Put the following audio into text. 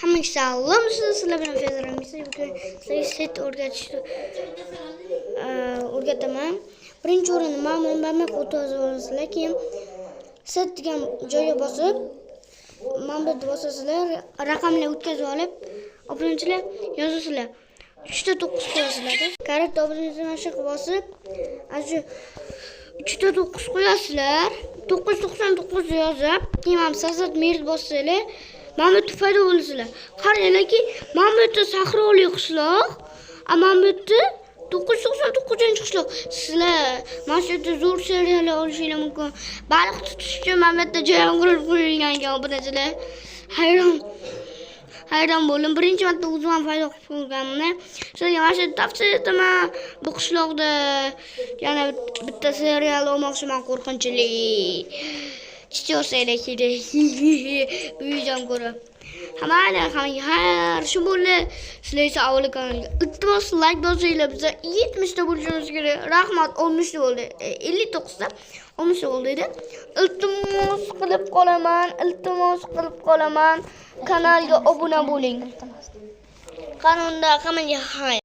Hammaga salom, sizlar bilan Fezramiz. Bugun sizlarga set o'rgataman. Birinchi o'rinni ma'mur barmoq o'tkazib olasizlar, keyin set degan joyga bosib, mana bu yerda bosasizlar, raqamlar o'tkazib olib, obunachilar yozasizlar. 3 ta 9 qo'yasizlar. Karat obunachilar mana shu bosib, shu 3 ta 9 qo'yasizlar. 999 yozib, keyin ham sazat mer bossanglar, mana bu paydo bo'lasizlar. Qaranglarki, mana bu yerda sahroli qishloq, mana bu yerda 999-qishloq. Sizlar mana shu yerda zo'r seriallar olishingiz mumkin. Baliq tutish uchun mana bu yerda joy ham qurib qo'yilgan ekan obunachilar. Hayron bo'ldim. Birinchi marta o'zim ham paydo qilib ko'rganman. Sizlarga mana shu tavsiya etaman. Bu qishloqda yana bitta serial olmoqchiman, qo'rqinchli. Chiqarsanglar kerak. Uyjam ko'rib. Hamma shu bo'ldi. Sizlar esa avval kanalga iltimos like bosinglar. Biz 70 ta bo'lishimiz kerak. Rahmat, 60 ta bo'ldi. 59 ta 60 ta bo'ldi edi. Iltimos qilib qolaman. Kanalga obuna bo'ling. Qanunda hammaga xayr.